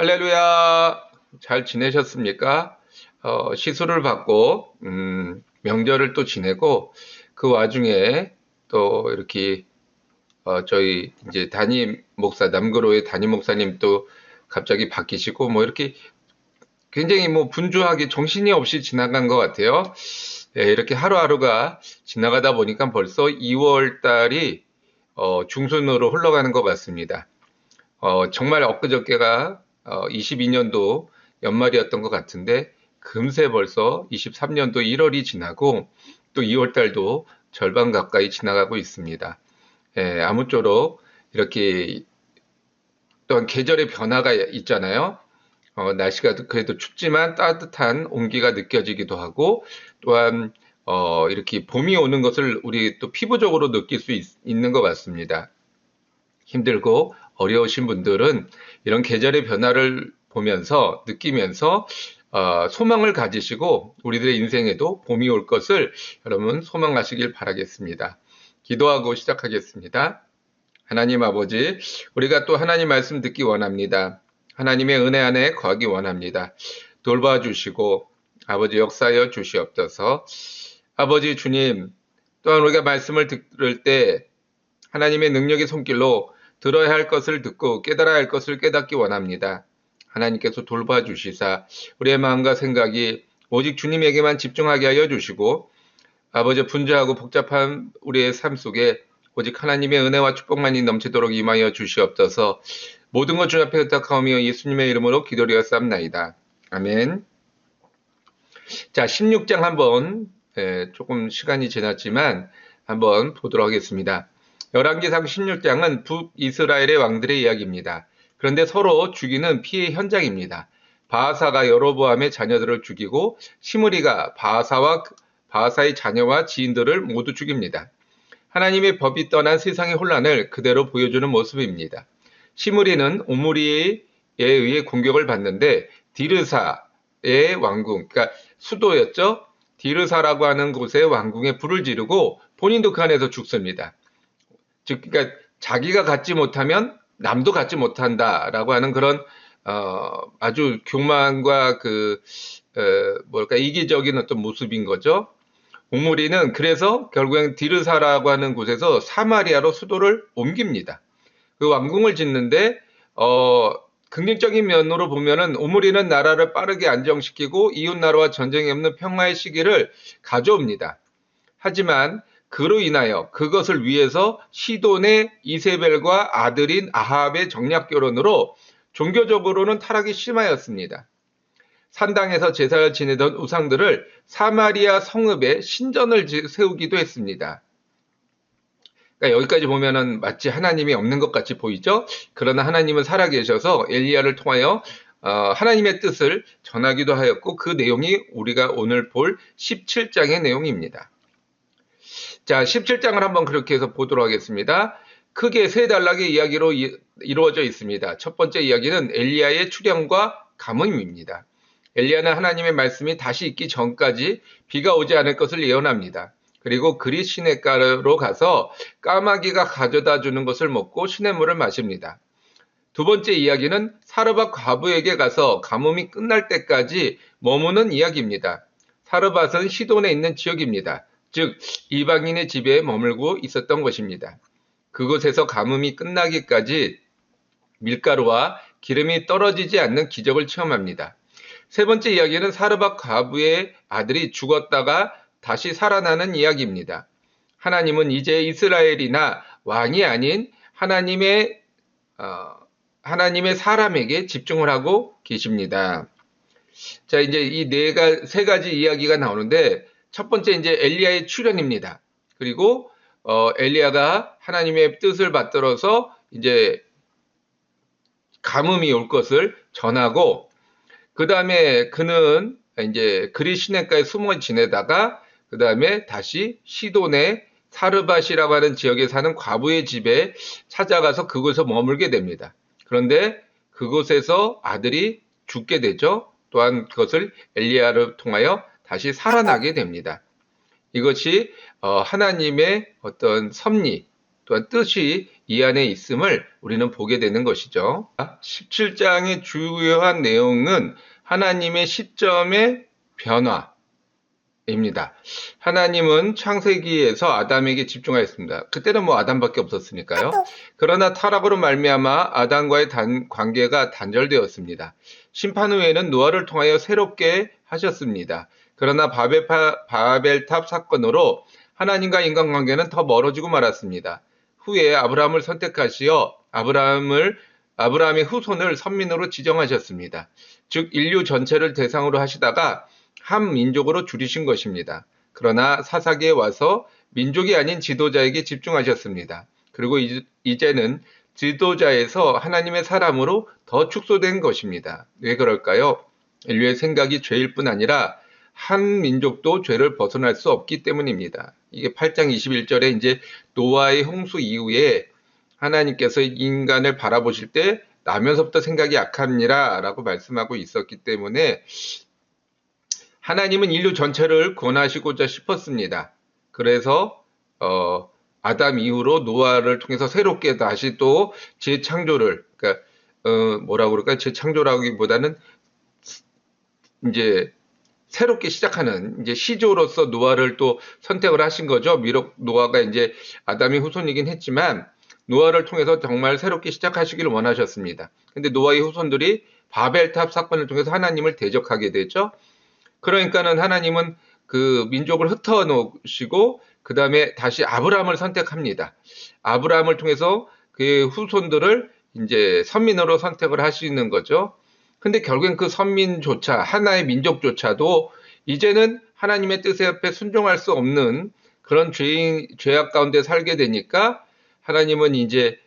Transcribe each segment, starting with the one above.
할렐루야. 잘 지내셨습니까? 시술을 받고, 명절을 또 지내고, 그 와중에 또 이렇게, 저희 이제 담임 목사, 남구로의 담임 목사님 또 갑자기 바뀌시고, 뭐 이렇게 굉장히 뭐 분주하게 정신이 없이 지나간 것 같아요. 예, 이렇게 하루하루가 지나가다 보니까 벌써 2월 달이, 중순으로 흘러가는 것 같습니다. 정말 엊그저께가 22년도 연말이었던 것 같은데 금세 벌써 23년도 1월이 지나고 또 2월 달도 절반 가까이 지나가고 있습니다. 예, 아무쪼록 이렇게 또한 계절의 변화가 있잖아요. 날씨가 그래도 춥지만 따뜻한 온기가 느껴지기도 하고 또한 이렇게 봄이 오는 것을 우리 또 피부적으로 느낄 수 있는 것 같습니다. 힘들고 어려우신 분들은 이런 계절의 변화를 보면서 느끼면서 소망을 가지시고 우리들의 인생에도 봄이 올 것을 여러분 소망하시길 바라겠습니다. 기도하고 시작하겠습니다. 하나님 아버지, 우리가 또 하나님 말씀 듣기 원합니다. 하나님의 은혜 안에 거하기 원합니다. 돌봐주시고 아버지 역사하여 주시옵소서. 아버지 주님, 또한 우리가 말씀을 들을 때 하나님의 능력의 손길로 들어야 할 것을 듣고 깨달아야 할 것을 깨닫기 원합니다. 하나님께서 돌봐주시사 우리의 마음과 생각이 오직 주님에게만 집중하게 하여 주시고 아버지 분주하고 복잡한 우리의 삶 속에 오직 하나님의 은혜와 축복만이 넘치도록 임하여 주시옵소서. 모든 것 주 앞에 의탁하오며 예수님의 이름으로 기도드렸사옵나이다. 아멘. 자, 16장 한번 조금 시간이 지났지만 한번 보도록 하겠습니다. 열왕기상 16장은 북이스라엘의 왕들의 이야기입니다. 그런데 서로 죽이는 피해 현장입니다. 바하사가 여로보암의 자녀들을 죽이고 시므리가 바하사의 자녀와 지인들을 모두 죽입니다. 하나님의 법이 떠난 세상의 혼란을 그대로 보여주는 모습입니다. 시므리는 오므리에 의해 공격을 받는데 디르사의 왕궁, 그러니까 수도였죠. 디르사라고 하는 곳의 왕궁에 불을 지르고 본인도 그 안에서 죽습니다. 즉, 그러니까 자기가 갖지 못하면 남도 갖지 못한다라고 하는 그런 아주 교만과 이기적인 어떤 모습인 거죠. 오므리는 그래서 결국엔 디르사라고 하는 곳에서 사마리아로 수도를 옮깁니다. 그 왕궁을 짓는데 긍정적인 면으로 보면은 오므리는 나라를 빠르게 안정시키고 이웃 나라와 전쟁이 없는 평화의 시기를 가져옵니다. 하지만 그로 인하여 그것을 위해서 시돈의 이세벨과 아들인 아합의 정략 결혼으로 종교적으로는 타락이 심하였습니다. 산당에서 제사를 지내던 우상들을 사마리아 성읍에 신전을 세우기도 했습니다. 그러니까 여기까지 보면은 마치 하나님이 없는 것 같이 보이죠? 그러나 하나님은 살아계셔서 엘리야를 통하여 하나님의 뜻을 전하기도 하였고 그 내용이 우리가 오늘 볼 17장의 내용입니다. 자, 17장을 한번 그렇게 해서 보도록 하겠습니다. 크게 세 단락의 이야기로 이루어져 있습니다. 첫 번째 이야기는 엘리야의 출현과 가뭄입니다. 엘리야는 하나님의 말씀이 다시 있기 전까지 비가 오지 않을 것을 예언합니다. 그리고 그리 시냇가로 가서 까마귀가 가져다 주는 것을 먹고 시냇물을 마십니다. 두 번째 이야기는 사르밧 과부에게 가서 가뭄이 끝날 때까지 머무는 이야기입니다. 사르밧은 시돈에 있는 지역입니다. 즉 이방인의 집에 머물고 있었던 것입니다. 그곳에서 가뭄이 끝나기까지 밀가루와 기름이 떨어지지 않는 기적을 체험합니다. 세 번째 이야기는 사르밧 과부의 아들이 죽었다가 다시 살아나는 이야기입니다. 하나님은 이제 이스라엘이나 왕이 아닌 하나님의 사람에게 집중을 하고 계십니다. 자, 이제 이 세 가지 이야기가 나오는데 첫 번째 이제 엘리야의 출현입니다. 그리고 엘리야가 하나님의 뜻을 받들어서 이제 가뭄이 올 것을 전하고 그 다음에 그는 이제 그리 시냇가에 숨어 지내다가 그 다음에 다시 시돈의 사르밧이라고 하는 지역에 사는 과부의 집에 찾아가서 그곳에서 머물게 됩니다. 그런데 그곳에서 아들이 죽게 되죠. 또한 그것을 엘리야를 통하여 다시 살아나게 됩니다. 이것이 하나님의 어떤 섭리 또한 뜻이 이 안에 있음을 우리는 보게 되는 것이죠. 17장의 주요한 내용은 하나님의 시점의 변화입니다. 하나님은 창세기에서 아담에게 집중하였습니다. 그때는 뭐 아담밖에 없었으니까요. 그러나 타락으로 말미암아 아담과의 관계가 단절되었습니다. 심판 후에는 노아를 통하여 새롭게 하셨습니다. 그러나 바벨탑 사건으로 하나님과 인간관계는 더 멀어지고 말았습니다. 후에 아브라함을 선택하시어 아브라함의 후손을 선민으로 지정하셨습니다. 즉 인류 전체를 대상으로 하시다가 한 민족으로 줄이신 것입니다. 그러나 사사기에 와서 민족이 아닌 지도자에게 집중하셨습니다. 그리고 이제는 지도자에서 하나님의 사람으로 더 축소된 것입니다. 왜 그럴까요? 인류의 생각이 죄일 뿐 아니라 한 민족도 죄를 벗어날 수 없기 때문입니다. 이게 8장 21절에 이제 노아의 홍수 이후에 하나님께서 인간을 바라보실 때 나면서부터 생각이 약합니다 라고 말씀하고 있었기 때문에 하나님은 인류 전체를 구원하시고자 싶었습니다. 그래서 아담 이후로 노아를 통해서 새롭게 다시 또 재창조를, 그러니까 뭐라고 그럴까요? 재창조라기보다는 이제 새롭게 시작하는 이제 시조로서 노아를 또 선택을 하신 거죠. 비록 노아가 이제 아담의 후손이긴 했지만 노아를 통해서 정말 새롭게 시작하시기를 원하셨습니다. 근데 노아의 후손들이 바벨탑 사건을 통해서 하나님을 대적하게 되죠. 그러니까는 하나님은 그 민족을 흩어 놓으시고 그 다음에 다시 아브라함을 선택합니다. 아브라함을 통해서 그의 후손들을 이제 선민으로 선택을 하시는 거죠. 근데 결국엔 그 선민조차, 하나의 민족조차도 이제는 하나님의 뜻에 앞에 순종할 수 없는 그런 죄악 가운데 살게 되니까 하나님은 이제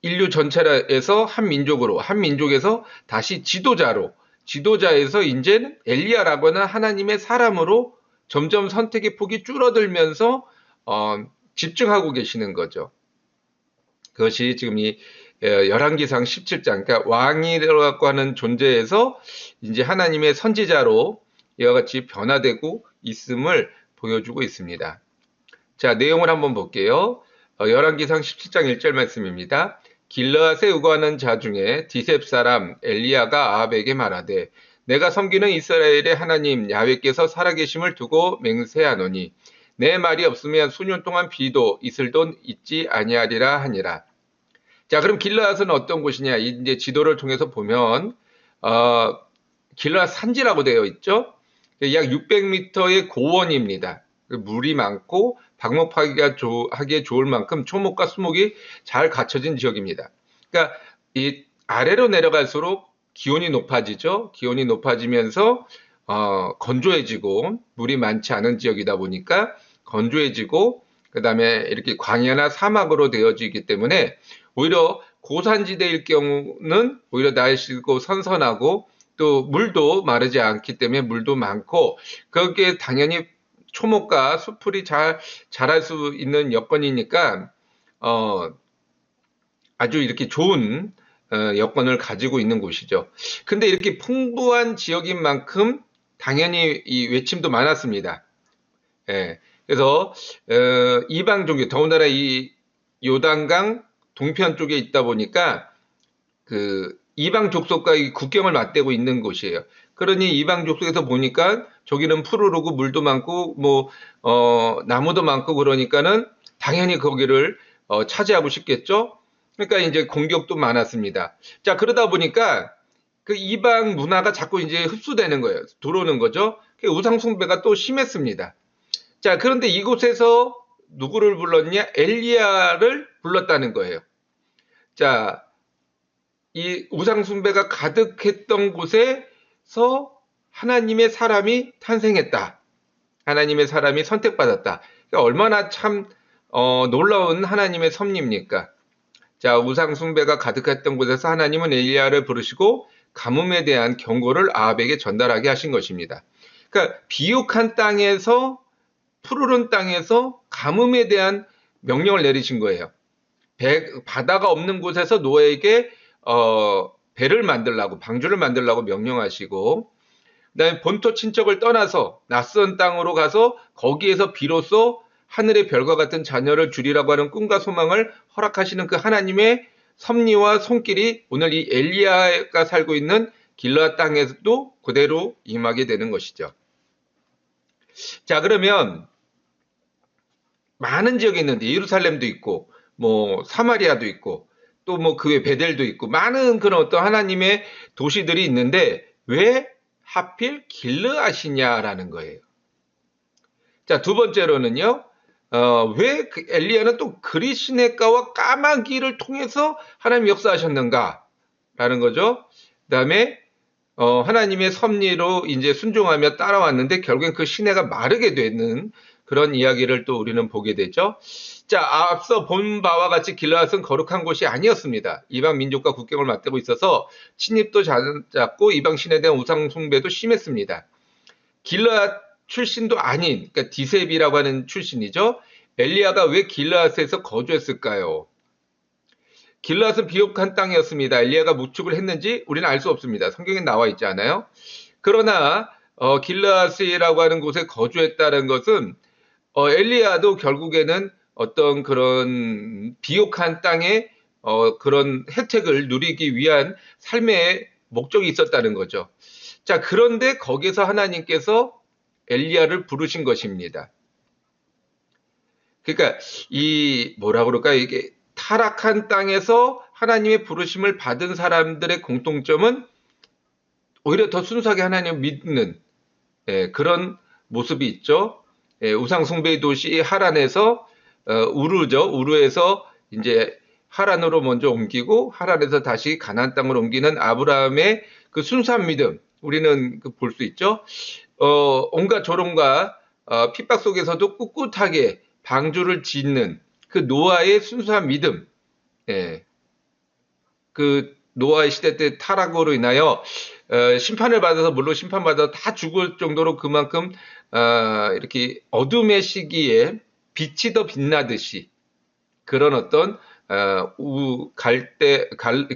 인류 전체에서 한 민족에서 다시 지도자에서 이제는 엘리야라거나 하나님의 사람으로 점점 선택의 폭이 줄어들면서 집중하고 계시는 거죠. 그것이 지금 이 열왕기상 17장, 그러니까 왕이라고 하는 존재에서 이제 하나님의 선지자로 이와 같이 변화되고 있음을 보여주고 있습니다. 자, 내용을 한번 볼게요. 열왕기상 17장 1절 말씀입니다. 길르앗에 우거하는 자 중에 디셉 사람 엘리야가 아합에게 말하되 내가 섬기는 이스라엘의 하나님 야훼께서 살아계심을 두고 맹세하노니 내 말이 없으면 수년 동안 비도 이슬도 있지 아니하리라 하니라. 자, 그럼 길르앗은 어떤 곳이냐? 이제 지도를 통해서 보면 길르앗 산지라고 되어 있죠. 약 600m의 고원입니다. 물이 많고 방목하기에 좋을 만큼 초목과 수목이 잘 갖춰진 지역입니다. 그러니까 이 아래로 내려갈수록 기온이 높아지죠. 기온이 높아지면서 건조해지고 물이 많지 않은 지역이다 보니까 건조해지고 그 다음에 이렇게 광야나 사막으로 되어지기 때문에 오히려 고산지대일 경우는 오히려 날씨고 선선하고 또 물도 마르지 않기 때문에 물도 많고 거기에 당연히 초목과 수풀이 자랄 수 있는 여건이니까 아주 이렇게 좋은 여건을 가지고 있는 곳이죠. 근데 이렇게 풍부한 지역인 만큼 당연히 이 외침도 많았습니다. 예, 그래서 이방 종교, 더군다나 이 요단강 동편 쪽에 있다 보니까 그 이방 족속과 이 국경을 맞대고 있는 곳이에요. 그러니 이방 족속에서 보니까 저기는 푸르르고 물도 많고 뭐 나무도 많고 그러니까는 당연히 거기를 차지하고 싶겠죠. 그러니까 이제 공격도 많았습니다. 자, 그러다 보니까 그 이방 문화가 자꾸 이제 흡수되는 거예요. 들어오는 거죠. 우상 숭배가 또 심했습니다. 자, 그런데 이곳에서 누구를 불렀냐? 엘리야를 불렀다는 거예요. 자, 이 우상 숭배가 가득했던 곳에서 하나님의 사람이 탄생했다. 하나님의 사람이 선택받았다. 그러니까 얼마나 참 놀라운 하나님의 섭리입니까? 자, 우상 숭배가 가득했던 곳에서 하나님은 엘리야를 부르시고 가뭄에 대한 경고를 아합에게 전달하게 하신 것입니다. 그러니까 비옥한 땅에서 푸르른 땅에서 가뭄에 대한 명령을 내리신 거예요. 바다가 없는 곳에서 노아에게 배를 만들라고 방주를 만들라고 명령하시고 그다음에 본토 친척을 떠나서 낯선 땅으로 가서 거기에서 비로소 하늘의 별과 같은 자녀를 주리라고 하는 꿈과 소망을 허락하시는 그 하나님의 섭리와 손길이 오늘 이 엘리야가 살고 있는 길르앗 땅에도 그대로 임하게 되는 것이죠. 자, 그러면 많은 지역이 있는데 예루살렘도 있고 뭐 사마리아도 있고 또 뭐 그 외 베델도 있고 많은 그런 어떤 하나님의 도시들이 있는데 왜 하필 길르앗이냐라는 거예요. 자, 두 번째로는요. 왜 그 엘리야는 또 그리시네가와 까마귀를 통해서 하나님 역사하셨는가라는 거죠. 그다음에 하나님의 섭리로 이제 순종하며 따라왔는데 결국엔 그 시내가 마르게 되는 그런 이야기를 또 우리는 보게 되죠. 자, 앞서 본 바와 같이 길르앗은 거룩한 곳이 아니었습니다. 이방 민족과 국경을 맞대고 있어서 침입도 잦았고 이방 신에 대한 우상 숭배도 심했습니다. 길르앗 출신도 아닌, 그러니까 디셉이라고 하는 출신이죠. 엘리야가 왜 길르앗에서 거주했을까요? 길르앗은 비옥한 땅이었습니다. 엘리야가 무축을 했는지 우리는 알 수 없습니다. 성경에 나와 있지 않아요? 그러나 길르앗이라고 하는 곳에 거주했다는 것은 엘리야도 결국에는 어떤 그런 비옥한 땅의 그런 혜택을 누리기 위한 삶의 목적이 있었다는 거죠. 자, 그런데 거기서 하나님께서 엘리야를 부르신 것입니다. 그러니까 이 뭐라 그럴까요? 이게 타락한 땅에서 하나님의 부르심을 받은 사람들의 공통점은 오히려 더 순수하게 하나님을 믿는 그런 모습이 있죠. 우상 숭배의 도시 하란에서 우르죠. 우르에서 이제 하란으로 먼저 옮기고 하란에서 다시 가나안 땅으로 옮기는 아브라함의 그 순수한 믿음 우리는 볼 수 있죠. 온갖 조롱과 핍박 속에서도 꿋꿋하게 방주를 짓는 그 노아의 순수한 믿음. 예. 그 노아의 시대 때 타락으로 인하여 심판을 받아서 물론 심판받아서 다 죽을 정도로 그만큼 이렇게 어둠의 시기에 빛이 더 빛나듯이 그런 어떤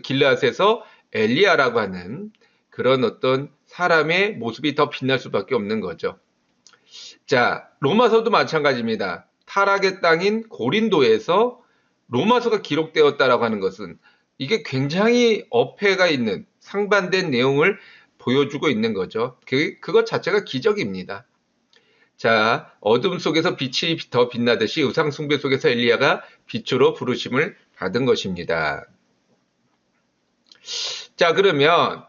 길르앗에서 엘리야라고 하는 그런 어떤 사람의 모습이 더 빛날 수밖에 없는 거죠. 자, 로마서도 마찬가지입니다. 타락의 땅인 고린도에서 로마서가 기록되었다라고 하는 것은 이게 굉장히 어폐가 있는 상반된 내용을 보여주고 있는 거죠. 그것 자체가 기적입니다. 자, 어둠 속에서 빛이 더 빛나듯이 우상 숭배 속에서 엘리야가 빛으로 부르심을 받은 것입니다. 자, 그러면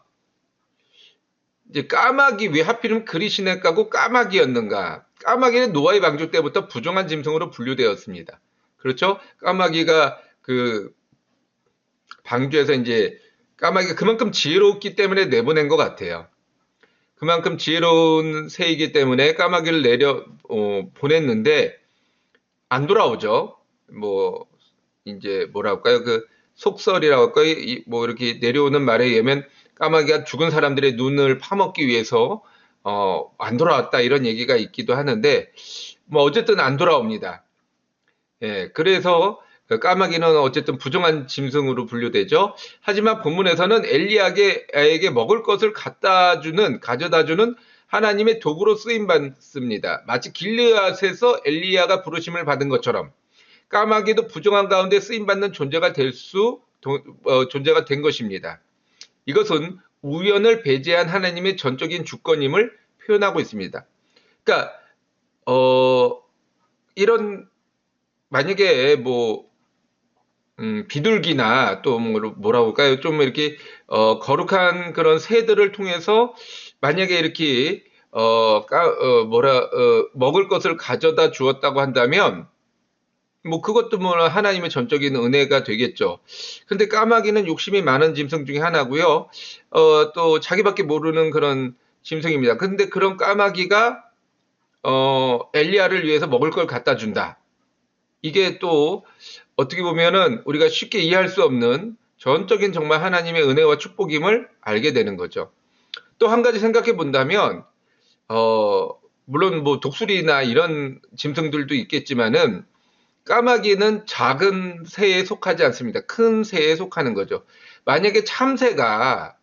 이제 까마귀 왜 하필이면 그리시네가고 까마귀였는가? 까마귀는 노아의 방주 때부터 부정한 짐승으로 분류되었습니다. 그렇죠? 까마귀가 그 방주에서 이제 까마귀가 그만큼 지혜롭기 때문에 내보낸 것 같아요. 그만큼 지혜로운 새이기 때문에 까마귀를 보냈는데 안 돌아오죠. 뭐 이제 뭐랄까요? 그 속설이라고 할까요? 뭐 이렇게 내려오는 말에 의하면 까마귀가 죽은 사람들의 눈을 파먹기 위해서 안 돌아왔다 이런 얘기가 있기도 하는데 뭐 어쨌든 안 돌아옵니다. 예, 그래서 까마귀는 어쨌든 부정한 짐승으로 분류되죠. 하지만 본문에서는 엘리야에게 먹을 것을 가져다주는 하나님의 도구로 쓰임 받습니다. 마치 길르앗에서 엘리야가 부르심을 받은 것처럼 까마귀도 부정한 가운데 쓰임 받는 존재가 존재가 된 것입니다. 이것은 우연을 배제한 하나님의 전적인 주권임을 표현하고 있습니다. 그러니까 이런 만약에 뭐 비둘기나 또 뭐라고 할까요? 좀 이렇게 거룩한 그런 새들을 통해서 만약에 이렇게 먹을 것을 가져다 주었다고 한다면 뭐 그것도 뭐 하나님의 전적인 은혜가 되겠죠. 근데 까마귀는 욕심이 많은 짐승 중에 하나고요. 또 자기밖에 모르는 그런 짐승입니다. 근데 그런 까마귀가 엘리야를 위해서 먹을 걸 갖다 준다. 이게 또 어떻게 보면은 우리가 쉽게 이해할 수 없는 전적인 정말 하나님의 은혜와 축복임을 알게 되는 거죠. 또 한 가지 생각해 본다면 물론 뭐 독수리나 이런 짐승들도 있겠지만은 까마귀는 작은 새에 속하지 않습니다. 큰 새에 속하는 거죠. 만약에 참새가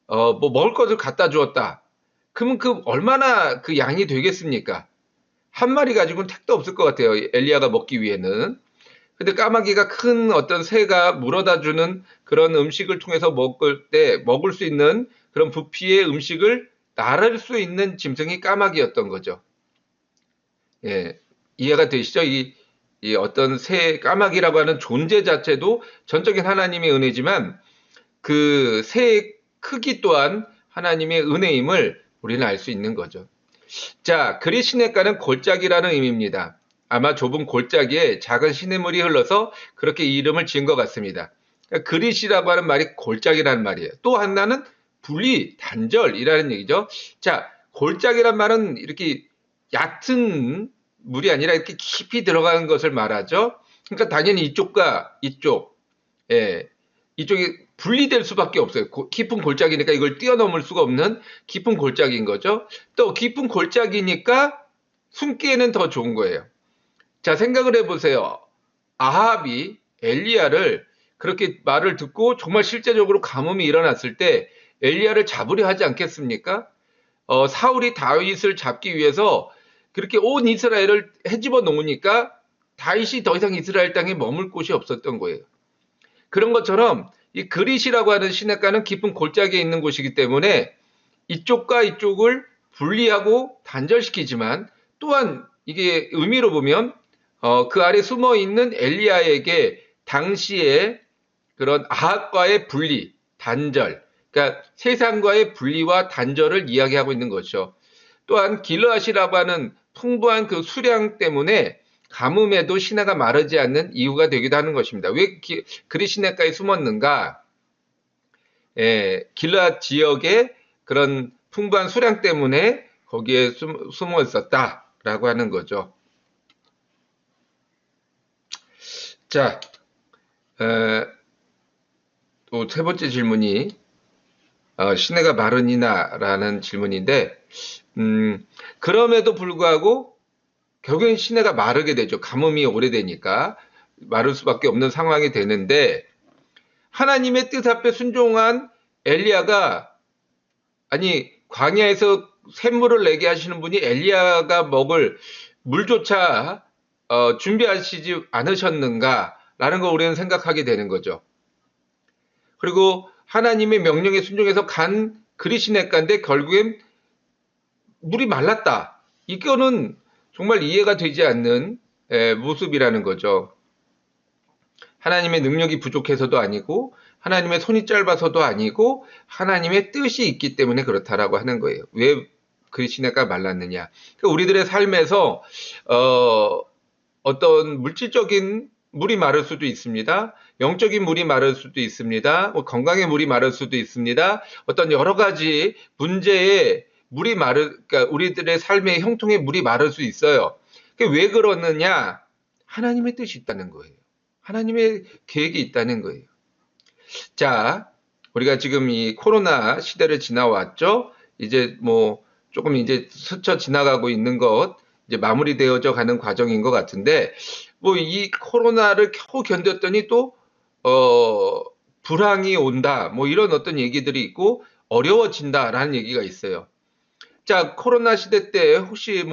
뭐 먹을 것을 갖다 주었다. 그러면 얼마나 그 양이 되겠습니까? 한 마리 가지고는 택도 없을 것 같아요. 엘리야가 먹기 위해는. 근데 까마귀가 큰 어떤 새가 물어다 주는 그런 음식을 통해서 먹을 수 있는 그런 부피의 음식을 나를 수 있는 짐승이 까마귀였던 거죠. 예. 이해가 되시죠? 이 어떤 까마귀라고 하는 존재 자체도 전적인 하나님의 은혜지만 그 새의 크기 또한 하나님의 은혜임을 우리는 알 수 있는 거죠. 자, 그리 시냇가는 골짜기라는 의미입니다. 아마 좁은 골짜기에 작은 시냇물이 흘러서 그렇게 이름을 지은 것 같습니다. 그러니까 그릿이라고 하는 말이 골짜기라는 말이에요. 또 하나는 분리, 단절이라는 얘기죠. 자, 골짜기란 말은 이렇게 얕은 물이 아니라 이렇게 깊이 들어가는 것을 말하죠. 그러니까 당연히 이쪽과 이쪽, 예, 이쪽이 분리될 수밖에 없어요. 깊은 골짜기니까 이걸 뛰어넘을 수가 없는 깊은 골짜기인 거죠. 또 깊은 골짜기니까 숨기에는 더 좋은 거예요. 자, 생각을 해보세요. 아합이 엘리야를 그렇게 말을 듣고 정말 실제적으로 가뭄이 일어났을 때 엘리야를 잡으려 하지 않겠습니까? 사울이 다윗을 잡기 위해서 그렇게 온 이스라엘을 헤집어 놓으니까 다윗이 더 이상 이스라엘 땅에 머물 곳이 없었던 거예요. 그런 것처럼 이 그릿이라고 하는 시냇가는 깊은 골짜기에 있는 곳이기 때문에 이쪽과 이쪽을 분리하고 단절시키지만 또한 이게 의미로 보면 그 아래 숨어 있는 엘리야에게 당시에 그런 아합과의 분리, 단절, 그러니까 세상과의 분리와 단절을 이야기하고 있는 것이죠. 또한 길르앗이라고 하는 풍부한 그 수량 때문에 가뭄에도 시내가 마르지 않는 이유가 되기도 하는 것입니다. 왜 그리 시내가에 숨었는가? 길르앗 지역의 그런 풍부한 수량 때문에 거기에 숨어 있었다라고 하는 거죠. 자, 또 세 번째 질문이 시내가 마르니나라는 질문인데, 그럼에도 불구하고 결국엔 시내가 마르게 되죠. 가뭄이 오래되니까 마를 수밖에 없는 상황이 되는데 하나님의 뜻 앞에 순종한 엘리야가 아니 광야에서 샘물을 내게 하시는 분이 엘리야가 먹을 물조차 준비하시지 않으셨는가라는 걸 우리는 생각하게 되는 거죠. 그리고 하나님의 명령에 순종해서 간 그리시네가인데 결국엔 물이 말랐다. 이거는 정말 이해가 되지 않는 모습이라는 거죠. 하나님의 능력이 부족해서도 아니고 하나님의 손이 짧아서도 아니고 하나님의 뜻이 있기 때문에 그렇다라고 하는 거예요. 왜 그 시내가 말랐느냐. 그러니까 우리들의 삶에서 어떤 물질적인 물이 마를 수도 있습니다. 영적인 물이 마를 수도 있습니다. 건강의 물이 마를 수도 있습니다. 어떤 여러 가지 문제에 그러니까 우리들의 삶의 형통에 물이 마를 수 있어요. 왜 그러느냐? 하나님의 뜻이 있다는 거예요. 하나님의 계획이 있다는 거예요. 자, 우리가 지금 이 코로나 시대를 지나왔죠? 이제 조금 이제 스쳐 지나가고 있는 것, 이제 마무리되어져 가는 과정인 것 같은데, 이 코로나를 겨우 견뎠더니 또, 불황이 온다, 이런 어떤 얘기들이 있고, 어려워진다라는 얘기가 있어요. 자, 코로나 시대 때 혹시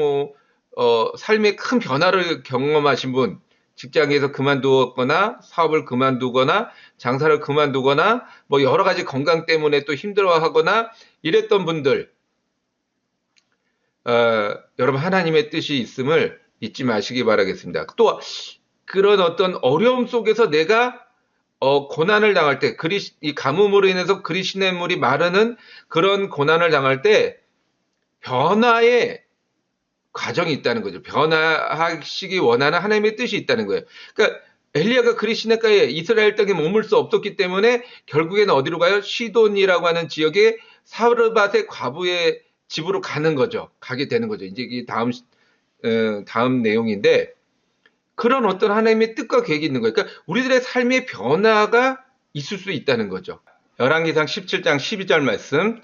삶의 큰 변화를 경험하신 분, 직장에서 그만두었거나 사업을 그만두거나 장사를 그만두거나 여러 가지 건강 때문에 또 힘들어하거나 이랬던 분들, 여러분 하나님의 뜻이 있음을 잊지 마시기 바라겠습니다. 또 그런 어떤 어려움 속에서 내가 고난을 당할 때, 이 가뭄으로 인해서 그리시냇물이 마르는 그런 고난을 당할 때 변화의 과정이 있다는 거죠. 변화하시기 원하는 하나님의 뜻이 있다는 거예요. 그러니까 엘리야가 그리시네가에 이스라엘 땅에 머물 수 없었기 때문에 결국에는 어디로 가요? 시돈이라고 하는 지역의 사르밧의 과부의 집으로 가게 되는 거죠. 이제 이게 다음 내용인데 그런 어떤 하나님의 뜻과 계획이 있는 거예요. 그러니까 우리들의 삶의 변화가 있을 수 있다는 거죠. 열왕기상 17장 12절 말씀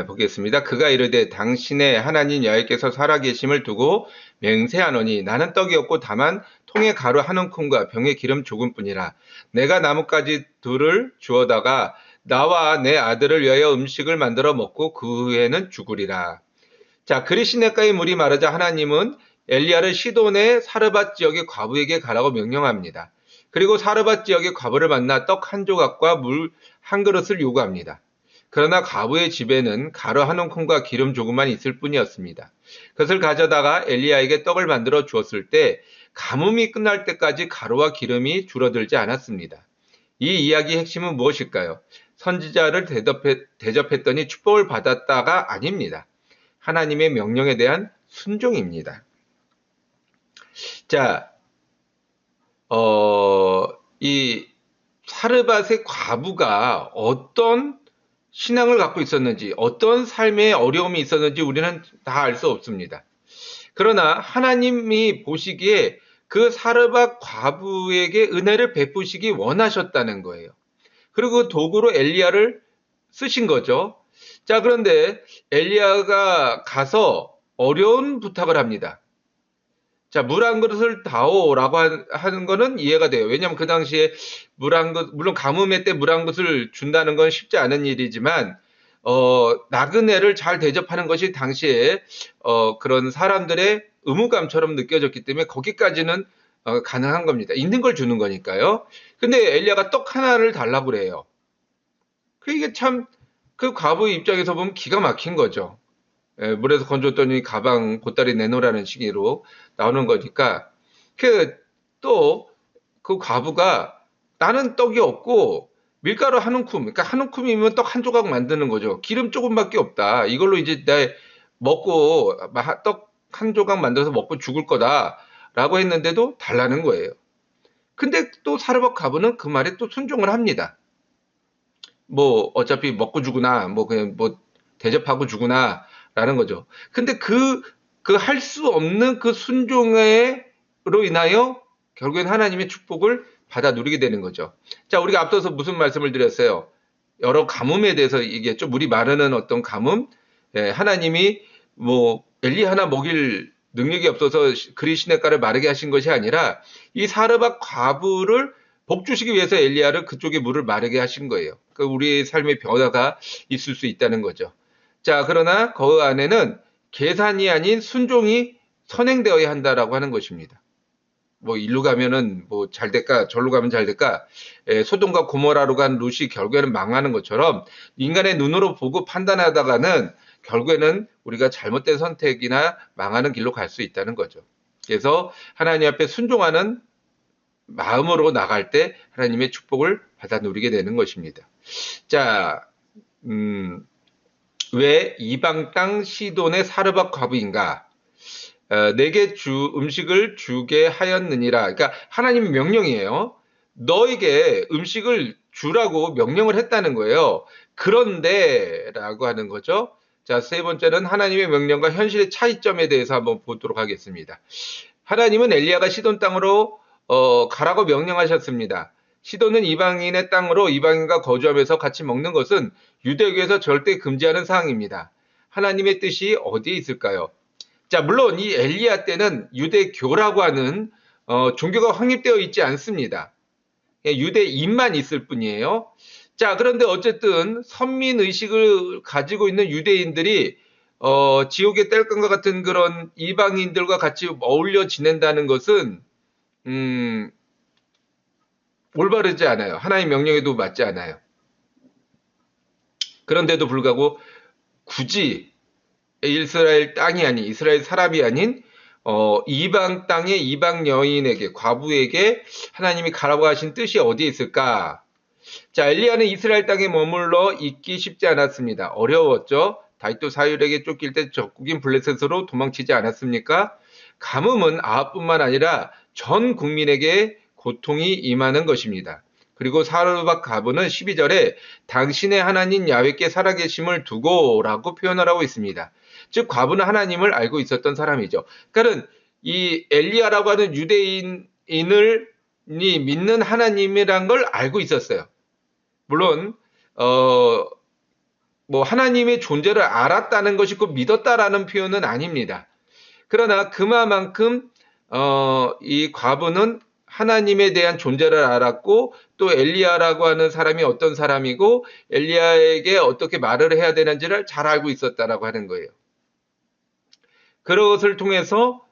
보겠습니다. 그가 이르되 당신의 하나님 여호와께서 살아계심을 두고 맹세하노니 나는 떡이 없고 다만 통에 가루 한 움큼과 병에 기름 조금뿐이라. 내가 나뭇가지 둘을 주어다가 나와 내 아들을 위하여 음식을 만들어 먹고 그 후에는 죽으리라. 자, 그리시네가의 물이 마르자 하나님은 엘리야를 시돈의 사르밧 지역의 과부에게 가라고 명령합니다. 그리고 사르밧 지역의 과부를 만나 떡 한 조각과 물 한 그릇을 요구합니다. 그러나 과부의 집에는 가루 한 움큼과 기름 조금만 있을 뿐이었습니다. 그것을 가져다가 엘리야에게 떡을 만들어 주었을 때 가뭄이 끝날 때까지 가루와 기름이 줄어들지 않았습니다. 이 이야기의 핵심은 무엇일까요? 선지자를 대접했더니 축복을 받았다가 아닙니다. 하나님의 명령에 대한 순종입니다. 자, 이 사르밧의 과부가 어떤 신앙을 갖고 있었는지, 어떤 삶의 어려움이 있었는지 우리는 다 알 수 없습니다. 그러나 하나님이 보시기에 그 사르밧 과부에게 은혜를 베푸시기 원하셨다는 거예요. 그리고 그 도구로 엘리야를 쓰신 거죠. 자, 그런데 엘리야가 가서 어려운 부탁을 합니다. 자, 물 한 그릇을 다오라고 하는 거는 이해가 돼요. 왜냐하면 그 당시에 물 한 그릇, 물론 가뭄의 때 물 한 그릇을 준다는 건 쉽지 않은 일이지만, 나그네를 잘 대접하는 것이 당시에, 그런 사람들의 의무감처럼 느껴졌기 때문에 거기까지는 가능한 겁니다. 있는 걸 주는 거니까요. 근데 엘리야가 떡 하나를 달라고 그래요. 이게 참, 그 과부 입장에서 보면 기가 막힌 거죠. 물에서 건졌더니 가방 보따리 내놓으라는 식으로 나오는 거니까 또 그 과부가 나는 떡이 없고 밀가루 한 움큼, 그러니까 한 움큼이면 떡 한 조각 만드는 거죠. 기름 조금밖에 없다. 이걸로 이제 내 먹고 떡 한 조각 만들어서 먹고 죽을 거다라고 했는데도 달라는 거예요. 근데 또 사르밧 과부는 그 말에 또 순종을 합니다. 뭐 어차피 먹고 주구나, 뭐 그냥 뭐 대접하고 주구나라는 거죠. 근데 그 할 수 없는 그 순종으로 인하여 결국엔 하나님의 축복을 받아 누리게 되는 거죠. 자, 우리가 앞서서 무슨 말씀을 드렸어요? 여러 가뭄에 대해서 얘기했죠. 물이 마르는 어떤 가뭄, 하나님이 뭐 엘리 하나 먹일 능력이 없어서 그리 시냇가를 마르게 하신 것이 아니라 이 사르밧 과부를 복주시기 위해서 엘리야를 그쪽에 물을 마르게 하신 거예요. 그 우리의 삶의 변화가 있을 수 있다는 거죠. 자, 그러나 그 안에는 계산이 아닌 순종이 선행되어야 한다라고 하는 것입니다. 뭐 일로 가면은 뭐 잘 될까, 절로 가면 잘 될까, 소돔과 고모라로 간 롯이 결국에는 망하는 것처럼 인간의 눈으로 보고 판단하다가는 결국에는 우리가 잘못된 선택이나 망하는 길로 갈 수 있다는 거죠. 그래서 하나님 앞에 순종하는 마음으로 나갈 때 하나님의 축복을 받아 누리게 되는 것입니다. 자, 왜 이방 땅 시돈의 사르밧 과부인가? 내게 음식을 주게 하였느니라. 그러니까 하나님의 명령이에요. 너에게 음식을 주라고 명령을 했다는 거예요. 그런데 라고 하는 거죠. 자, 세 번째는 하나님의 명령과 현실의 차이점에 대해서 한번 보도록 하겠습니다. 하나님은 엘리야가 시돈 땅으로 가라고 명령하셨습니다. 시돈은 이방인의 땅으로 이방인과 거주하면서 같이 먹는 것은 유대교에서 절대 금지하는 사항입니다. 하나님의 뜻이 어디에 있을까요? 자, 물론 이 엘리야 때는 유대교라고 하는 종교가 확립되어 있지 않습니다. 유대인만 있을 뿐이에요. 자, 그런데 어쨌든 선민의식을 가지고 있는 유대인들이 지옥의 땔감과 같은 그런 이방인들과 같이 어울려 지낸다는 것은 올바르지 않아요. 하나님의 명령에도 맞지 않아요. 그런데도 불구하고 굳이 이스라엘 땅이 아닌, 이스라엘 사람이 아닌 이방 땅의 이방 여인에게, 과부에게 하나님이 가라고 하신 뜻이 어디에 있을까? 자, 엘리야는 이스라엘 땅에 머물러 있기 쉽지 않았습니다. 어려웠죠. 다윗도 사울에게 쫓길 때 적국인 블레셋으로 도망치지 않았습니까? 가뭄은 아합뿐만 아니라 전 국민에게 고통이 임하는 것입니다. 그리고 사르밧 과부는 12절에 당신의 하나님 야훼께 살아계심을 두고라고 표현을 하고 있습니다. 즉 과부는 하나님을 알고 있었던 사람이죠. 그러니까 이 엘리야라고 하는 유대인이 믿는 하나님이란 걸 알고 있었어요. 물론 뭐 하나님의 존재를 알았다는 것이 꼭 믿었다라는 표현은 아닙니다. 그러나 그만큼 이 과부는 하나님에 대한 존재를 알았고 또 엘리야라고 하는 사람이 어떤 사람이고 엘리야에게 어떻게 말을 해야 되는지를 잘 알고 있었다라고 하는 거예요. 그것을 통해서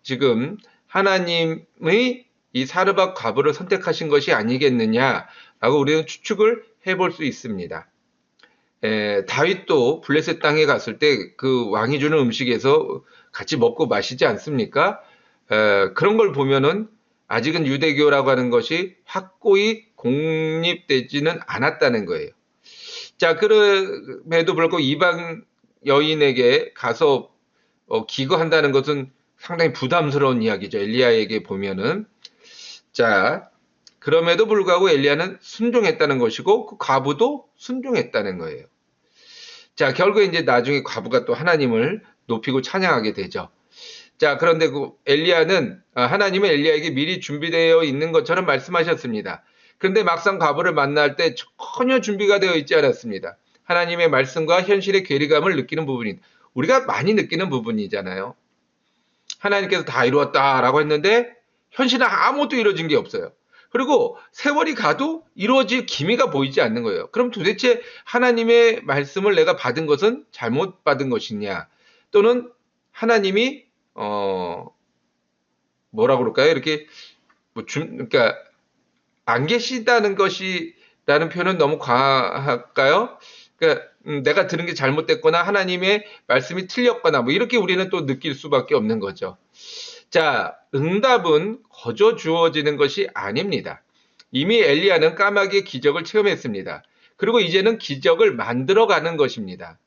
지금 하나님의 이 사르밧 과부를 선택하신 것이 아니겠느냐라고 우리는 추측을 해볼 수 있습니다. 다윗도 블레셋 땅에 갔을 때 그 왕이 주는 음식에서 같이 먹고 마시지 않습니까? 그런 걸 보면은 아직은 유대교라고 하는 것이 확고히 공립되지는 않았다는 거예요. 자, 그럼에도 불구하고 이방 여인에게 가서 기거한다는 것은 상당히 부담스러운 이야기죠. 엘리야에게 보면은. 자, 그럼에도 불구하고 엘리야는 순종했다는 것이고 그 과부도 순종했다는 거예요. 자, 결국에 이제 나중에 과부가 또 하나님을 높이고 찬양하게 되죠. 자, 그런데 그 엘리야는 하나님은 엘리야에게 미리 준비되어 있는 것처럼 말씀하셨습니다. 그런데 막상 과부를 만날 때 전혀 준비가 되어 있지 않았습니다. 하나님의 말씀과 현실의 괴리감을 느끼는 부분이 우리가 많이 느끼는 부분이잖아요. 하나님께서 다 이루었다라고 했는데 현실은 아무것도 이루어진 게 없어요. 그리고 세월이 가도 이루어질 기미가 보이지 않는 거예요. 그럼 도대체 하나님의 말씀을 내가 받은 것은 잘못 받은 것이냐? 또는 하나님이 뭐라고 그럴까요? 이렇게 그러니까 안 계시다는 것이라는 표현은 너무 과할까요? 그러니까 내가 들은 게 잘못됐거나 하나님의 말씀이 틀렸거나 뭐 이렇게 우리는 또 느낄 수밖에 없는 거죠. 자, 응답은 거저 주어지는 것이 아닙니다. 이미 엘리야는 까마귀의 기적을 체험했습니다. 그리고 이제는 기적을 만들어가는 것입니다.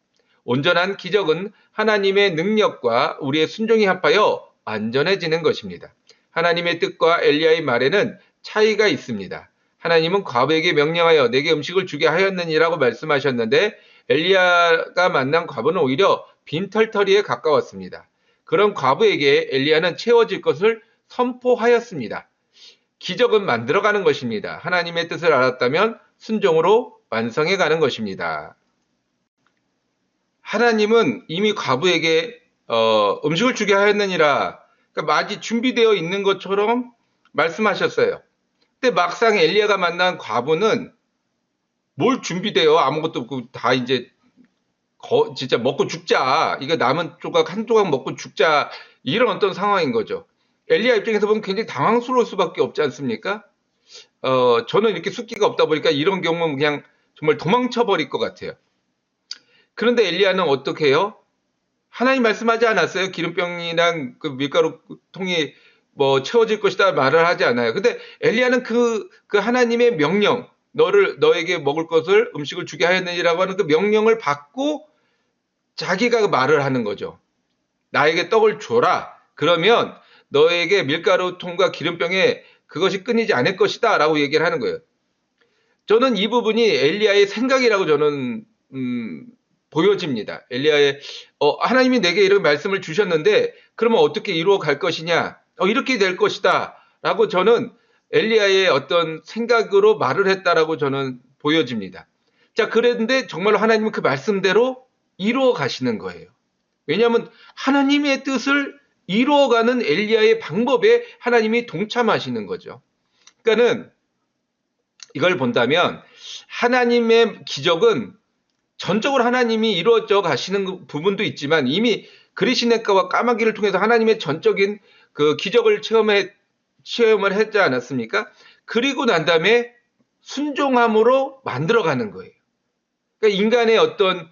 온전한 기적은 하나님의 능력과 우리의 순종이 합하여 완전해지는 것입니다. 하나님의 뜻과 엘리야의 말에는 차이가 있습니다. 하나님은 과부에게 명령하여 내게 음식을 주게 하였느니라고 말씀하셨는데 엘리야가 만난 과부는 오히려 빈털터리에 가까웠습니다. 그런 과부에게 엘리야는 채워질 것을 선포하였습니다. 기적은 만들어가는 것입니다. 하나님의 뜻을 알았다면 순종으로 완성해가는 것입니다. 하나님은 이미 과부에게 음식을 주게 하였느니라, 그러니까 마치 준비되어 있는 것처럼 말씀하셨어요. 근데 막상 엘리야가 만난 과부는 뭘 준비되어 아무것도 없고 다 이제 진짜 먹고 죽자, 이거 남은 조각 한 조각 먹고 죽자, 이런 어떤 상황인 거죠. 엘리야 입장에서 보면 굉장히 당황스러울 수밖에 없지 않습니까? 저는 이렇게 숫기가 없다 보니까 이런 경우는 그냥 정말 도망쳐 버릴 것 같아요. 그런데 엘리야는 어떻게 해요? 하나님 말씀하지 않았어요? 기름병이랑 그 밀가루 통이 뭐 채워질 것이다 말을 하지 않아요. 근데 엘리야는 그 하나님의 명령, 너에게 먹을 것을 음식을 주게 하였느니라고 하는 그 명령을 받고 자기가 말을 하는 거죠. 나에게 떡을 줘라. 그러면 너에게 밀가루통과 기름병에 그것이 끊이지 않을 것이다 라고 얘기를 하는 거예요. 저는 이 부분이 엘리야의 생각이라고 저는 보여집니다. 엘리야의 하나님이 내게 이런 말씀을 주셨는데 그러면 어떻게 이루어 갈 것이냐, 이렇게 될 것이다 라고 저는 엘리야의 어떤 생각으로 말을 했다라고 저는 보여집니다. 자, 그런데 정말로 하나님은 그 말씀대로 이루어 가시는 거예요. 왜냐하면 하나님의 뜻을 이루어가는 엘리야의 방법에 하나님이 동참하시는 거죠. 그러니까는 이걸 본다면 하나님의 기적은 전적으로 하나님이 이루어져 가시는 부분도 있지만 이미 그리시네가와 까마귀를 통해서 하나님의 전적인 그 기적을 체험을 했지 않았습니까? 그리고 난 다음에 순종함으로 만들어가는 거예요. 그러니까 인간의 어떤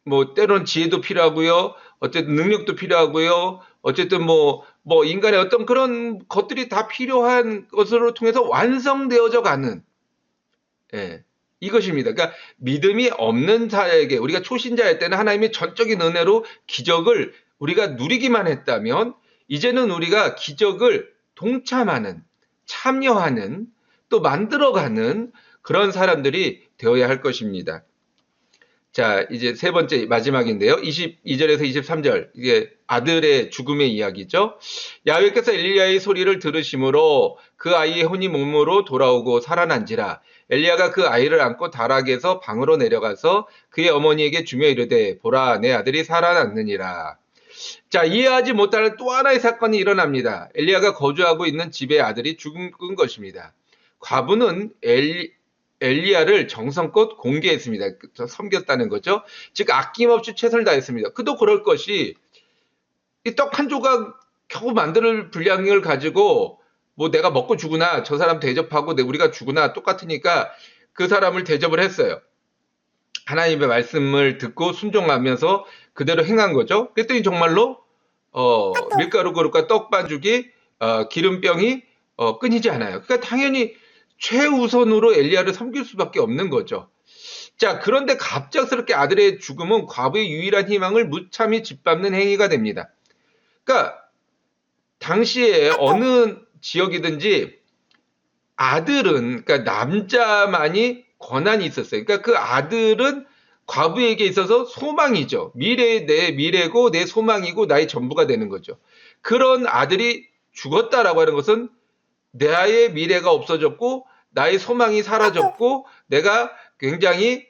뭐 때로는 지혜도 필요하고요, 어쨌든 능력도 필요하고요, 어쨌든 뭐 인간의 어떤 그런 것들이 다 필요한 것으로 통해서 완성되어져 가는, 이것입니다. 그러니까 믿음이 없는 자에게, 우리가 초신자일 때는 하나님의 전적인 은혜로 기적을 우리가 누리기만 했다면 이제는 우리가 기적을 동참하는, 참여하는, 또 만들어가는 그런 사람들이 되어야 할 것입니다. 자, 이제 세 번째 마지막인데요. 22절에서 23절, 이게 아들의 죽음의 이야기죠. 야훼께서 엘리야의 소리를 들으심으로 그 아이의 혼이 몸으로 돌아오고 살아난지라. 엘리야가 그 아이를 안고 다락에서 방으로 내려가서 그의 어머니에게 주며 이르되 보라 내 아들이 살아났느니라. 자, 이해하지 못할 또 하나의 사건이 일어납니다. 엘리야가 거주하고 있는 집의 아들이 죽은 것입니다. 과부는 엘리야를 정성껏 공개했습니다. 섬겼다는 거죠. 즉 아낌없이 최선을 다했습니다. 그도 그럴 것이 이 떡 한 조각 겨우 만들 분량을 가지고 뭐 내가 먹고 죽으나 저 사람 대접하고 우리가 죽으나 똑같으니까 그 사람을 대접을 했어요. 하나님의 말씀을 듣고 순종하면서 그대로 행한 거죠. 그랬더니 정말로 밀가루 그릇과 떡 반죽이 기름병이 끊이지 않아요. 그러니까 당연히 최우선으로 엘리야를 섬길 수밖에 없는 거죠. 자, 그런데 갑작스럽게 아들의 죽음은 과부의 유일한 희망을 무참히 짓밟는 행위가 됩니다. 그러니까 당시에 어느 지역이든지 아들은, 그러니까 남자만이 권한이 있었어요. 그러니까 그 아들은 과부에게 있어서 소망이죠. 내 미래고 내 소망이고 나의 전부가 되는 거죠. 그런 아들이 죽었다라고 하는 것은 나의 미래가 없어졌고 나의 소망이 사라졌고 내가 굉장히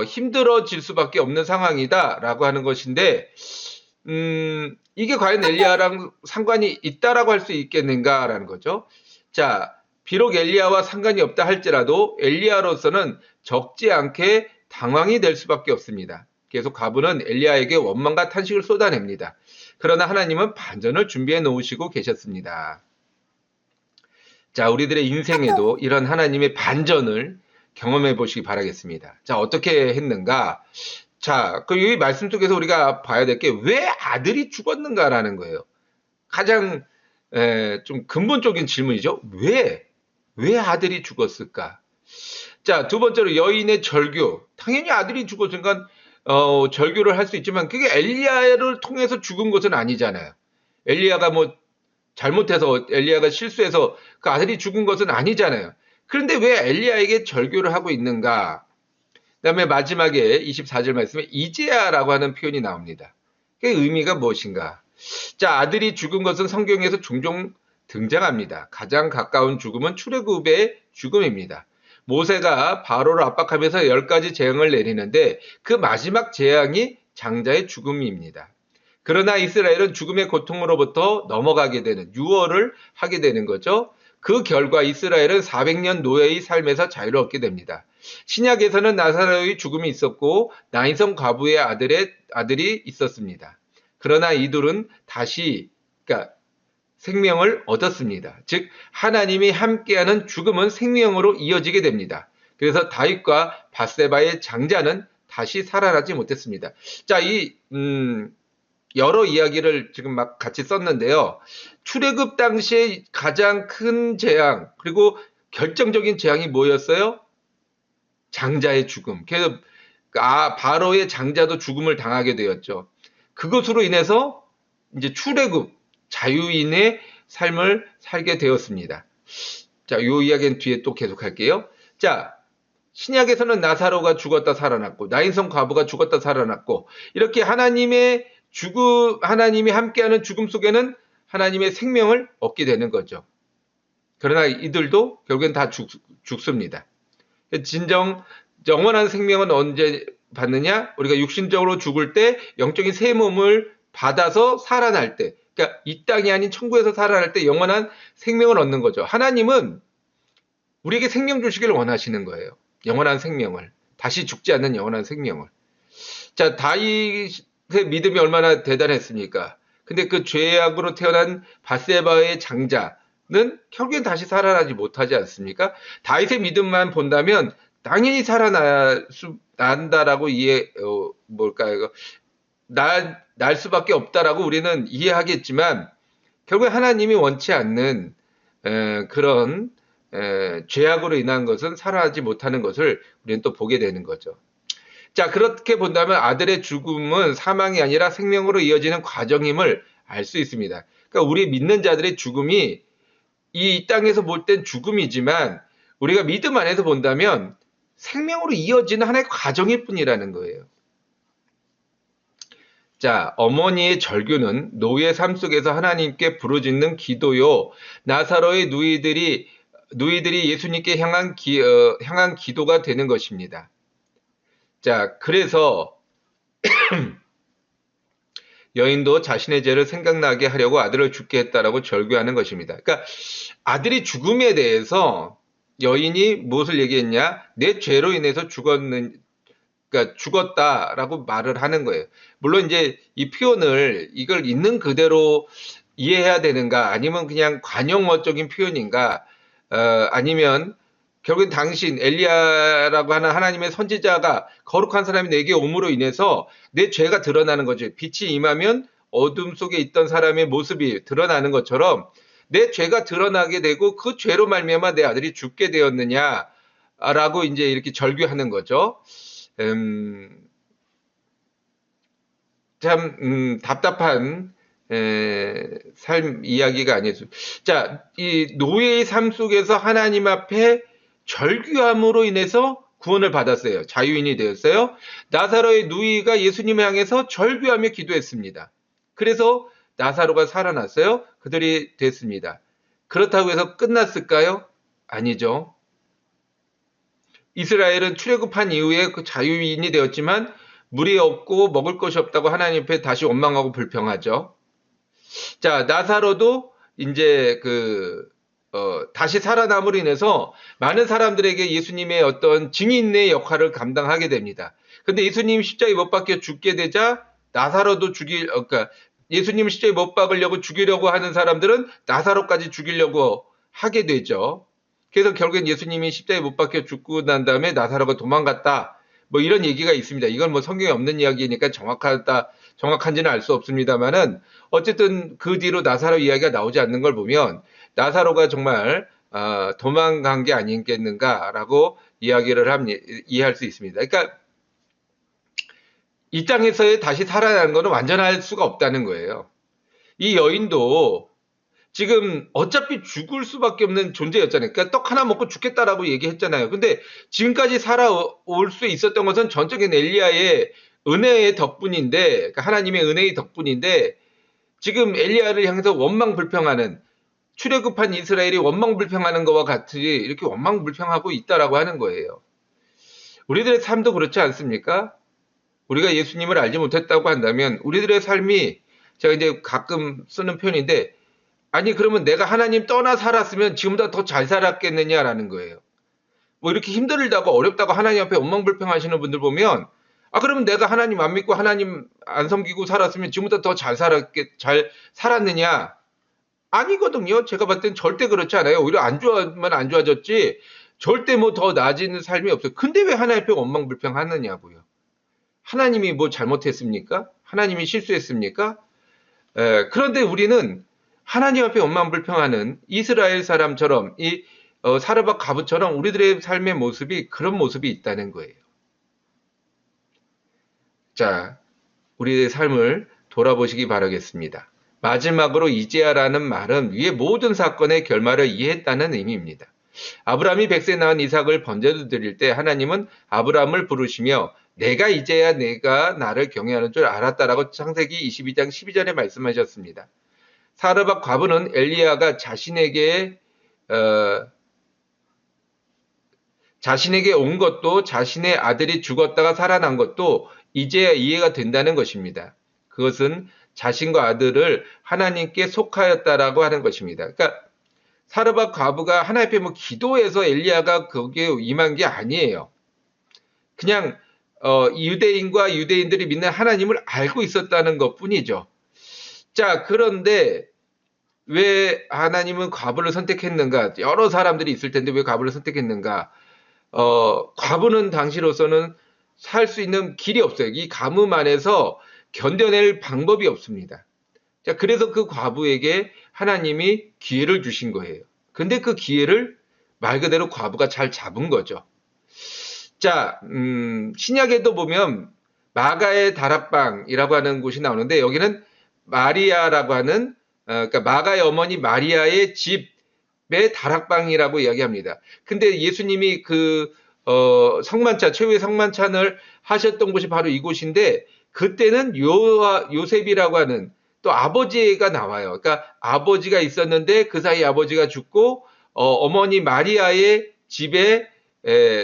힘들어질 수밖에 없는 상황이다라고 하는 것인데, 이게 과연 엘리야랑 상관이 있다라고 할 수 있겠는가라는 거죠. 자, 비록 엘리야와 상관이 없다 할지라도 엘리야로서는 적지 않게 당황이 될 수밖에 없습니다. 계속 과부는 엘리야에게 원망과 탄식을 쏟아냅니다. 그러나 하나님은 반전을 준비해 놓으시고 계셨습니다. 자, 우리들의 인생에도 이런 하나님의 반전을 경험해 보시기 바라겠습니다. 자, 어떻게 했는가? 자, 이 말씀 속에서 우리가 봐야 될 게 왜 아들이 죽었는가라는 거예요. 가장 좀 근본적인 질문이죠. 왜 아들이 죽었을까? 자, 두 번째로 여인의 절규. 당연히 아들이 죽었으니까 절규를 할 수 있지만 그게 엘리야를 통해서 죽은 것은 아니잖아요. 엘리야가 뭐 잘못해서 엘리야가 실수해서 그 아들이 죽은 것은 아니잖아요. 그런데 왜 엘리야에게 절규를 하고 있는가? 그다음에 마지막에 24절 말씀에 이제야라고 하는 표현이 나옵니다. 그 의미가 무엇인가? 자, 아들이 죽은 것은 성경에서 종종 등장합니다. 가장 가까운 죽음은 출애굽의 죽음입니다. 모세가 바로를 압박하면서 10가지 재앙을 내리는데 그 마지막 재앙이 장자의 죽음입니다. 그러나 이스라엘은 죽음의 고통으로부터 넘어가게 되는 유월을 하게 되는 거죠. 그 결과 이스라엘은 400년 노예의 삶에서 자유를 얻게 됩니다. 신약에서는 나사로의 죽음이 있었고 나인성 과부의 아들이 있었습니다. 그러나 이들은 다시 그러니까 생명을 얻었습니다. 즉 하나님이 함께하는 죽음은 생명으로 이어지게 됩니다. 그래서 다윗과 밧세바의 장자는 다시 살아나지 못했습니다. 자, 여러 이야기를 지금 막 같이 썼는데요. 출애굽 당시에 가장 큰 재앙 그리고 결정적인 재앙이 뭐였어요? 장자의 죽음. 그래서 바로의 장자도 죽음을 당하게 되었죠. 그것으로 인해서 이제 출애굽 자유인의 삶을 살게 되었습니다. 자, 이 이야기는 뒤에 또 계속할게요. 자, 신약에서는 나사로가 죽었다 살아났고 나인성 과부가 죽었다 살아났고 이렇게 하나님이 함께하는 죽음 속에는 하나님의 생명을 얻게 되는 거죠. 그러나 이들도 결국엔 다 죽습니다. 진정 영원한 생명은 언제 받느냐? 우리가 육신적으로 죽을 때 영적인 새 몸을 받아서 살아날 때, 그러니까 이 땅이 아닌 천국에서 살아날 때 영원한 생명을 얻는 거죠. 하나님은 우리에게 생명 주시기를 원하시는 거예요. 영원한 생명을. 다시 죽지 않는 영원한 생명을. 자, 다윗의 믿음이 얼마나 대단했습니까? 근데 그 죄악으로 태어난 밧세바의 장자는 결국엔 다시 살아나지 못하지 않습니까? 다윗의 믿음만 본다면 당연히 살아난다라고 날 수밖에 없다라고 우리는 이해하겠지만 결국에 하나님이 원치 않는 그런 죄악으로 인한 것은 살아나지 못하는 것을 우리는 또 보게 되는 거죠. 자, 그렇게 본다면 아들의 죽음은 사망이 아니라 생명으로 이어지는 과정임을 알 수 있습니다. 그러니까 우리 믿는 자들의 죽음이 이 땅에서 볼 땐 죽음이지만 우리가 믿음 안에서 본다면 생명으로 이어지는 하나의 과정일 뿐이라는 거예요. 자, 어머니의 절규는 노예 삶 속에서 하나님께 부르짖는 기도요. 나사로의 누이들이 예수님께 향한 기도가 되는 것입니다. 자, 그래서 여인도 자신의 죄를 생각나게 하려고 아들을 죽게 했다라고 절규하는 것입니다. 그러니까 아들이 죽음에 대해서 여인이 무엇을 얘기했냐? 내 죄로 인해서 그러니까 죽었다라고 말을 하는 거예요. 물론 이제 이 표현을 이걸 있는 그대로 이해해야 되는가? 아니면 그냥 관용어적인 표현인가? 아니면 결국엔 당신 엘리야라고 하는 하나님의 선지자가 거룩한 사람이 내게 옴으로 인해서 내 죄가 드러나는 거죠. 빛이 임하면 어둠 속에 있던 사람의 모습이 드러나는 것처럼 내 죄가 드러나게 되고 그 죄로 말미암아 내 아들이 죽게 되었느냐라고 이제 이렇게 절규하는 거죠. 참 답답한 삶 이야기가 아니죠. 자, 이 노예의 삶 속에서 하나님 앞에 절규함으로 인해서 구원을 받았어요. 자유인이 되었어요. 나사로의 누이가 예수님을 향해서 절규하며 기도했습니다. 그래서 나사로가 살아났어요. 그들이 됐습니다. 그렇다고 해서 끝났을까요? 아니죠. 이스라엘은 출애굽한 이후에 그 자유인이 되었지만 물이 없고 먹을 것이 없다고 하나님 앞에 다시 원망하고 불평하죠. 자, 나사로도 이제 다시 살아남으로 인해서 많은 사람들에게 예수님의 어떤 증인의 역할을 감당하게 됩니다. 근데 예수님 십자가에 못 박혀 죽게 되자 나사로도 그러니까 예수님 십자가에 못 박으려고 죽이려고 하는 사람들은 나사로까지 죽이려고 하게 되죠. 그래서 결국엔 예수님이 십자가에 못 박혀 죽고 난 다음에 나사로가 도망갔다. 뭐 이런 얘기가 있습니다. 이건 뭐 성경에 없는 이야기니까 정확한지는 알 수 없습니다만은 어쨌든 그 뒤로 나사로 이야기가 나오지 않는 걸 보면 나사로가 정말 도망간 게 아니겠는가라고 이해할 수 있습니다. 그러니까 이 땅에서의 다시 살아나는 것은 완전할 수가 없다는 거예요. 이 여인도 지금 어차피 죽을 수밖에 없는 존재였잖아요. 그러니까 떡 하나 먹고 죽겠다라고 얘기했잖아요. 근데 지금까지 살아올 수 있었던 것은 전적인 엘리야의 은혜의 덕분인데, 그러니까 하나님의 은혜의 덕분인데, 지금 엘리야를 향해서 원망불평하는, 출애굽한 이스라엘이 원망불평하는 것과 같이 이렇게 원망불평하고 있다라고 하는 거예요. 우리들의 삶도 그렇지 않습니까? 우리가 예수님을 알지 못했다고 한다면 우리들의 삶이, 제가 이제 가끔 쓰는 표현인데, 아니 그러면 내가 하나님 떠나 살았으면 지금보다 더 잘 살았겠느냐라는 거예요. 뭐 이렇게 힘들다고 어렵다고 하나님 앞에 원망불평하시는 분들 보면, 그러면 내가 하나님 안 믿고 하나님 안 섬기고 살았으면 지금보다 더 잘 살았느냐? 아니거든요. 제가 봤을 땐 절대 그렇지 않아요. 오히려 안 좋아만 안 좋아졌지 절대 뭐 더 나아지는 삶이 없어요. 근데 왜 하나님 앞에 원망불평하느냐고요. 하나님이 뭐 잘못했습니까? 하나님이 실수했습니까? 그런데 우리는 하나님 앞에 원망불평하는 이스라엘 사람처럼 사르밧 과부처럼 우리들의 삶의 모습이 그런 모습이 있다는 거예요. 자, 우리의 삶을 돌아보시기 바라겠습니다. 마지막으로 이제야라는 말은 위의 모든 사건의 결말을 이해했다는 의미입니다. 아브라함이 100세 낳은 이삭을 번제로 드릴 때 하나님은 아브라함을 부르시며 내가 이제야 내가 나를 경외하는 줄 알았다라고 창세기 22장 12절에 말씀하셨습니다. 사르밧 과부는 엘리야가 자신에게 온 것도 자신의 아들이 죽었다가 살아난 것도 이제야 이해가 된다는 것입니다. 그것은 자신과 아들을 하나님께 속하였다라고 하는 것입니다. 그러니까 사르밧 과부가 하나님 앞에 뭐 기도해서 엘리야가 거기에 임한 게 아니에요. 그냥 유대인과 유대인들이 믿는 하나님을 알고 있었다는 것뿐이죠. 자, 그런데 왜 하나님은 과부를 선택했는가? 여러 사람들이 있을 텐데 왜 과부를 선택했는가? 과부는 당시로서는 살 수 있는 길이 없어요. 이 가뭄 안에서 견뎌낼 방법이 없습니다. 자, 그래서 그 과부에게 하나님이 기회를 주신 거예요. 근데 그 기회를 말 그대로 과부가 잘 잡은 거죠. 자, 신약에도 보면 마가의 다락방이라고 하는 곳이 나오는데 여기는 마리아라고 하는 그러니까 마가의 어머니 마리아의 집의 다락방이라고 이야기합니다. 근데 예수님이 성만찬, 최후의 성만찬을 하셨던 곳이 바로 이곳인데 그때는 요셉이라고 하는 또 아버지가 나와요. 그러니까 아버지가 있었는데 그 사이 아버지가 죽고 어머니 마리아의 집에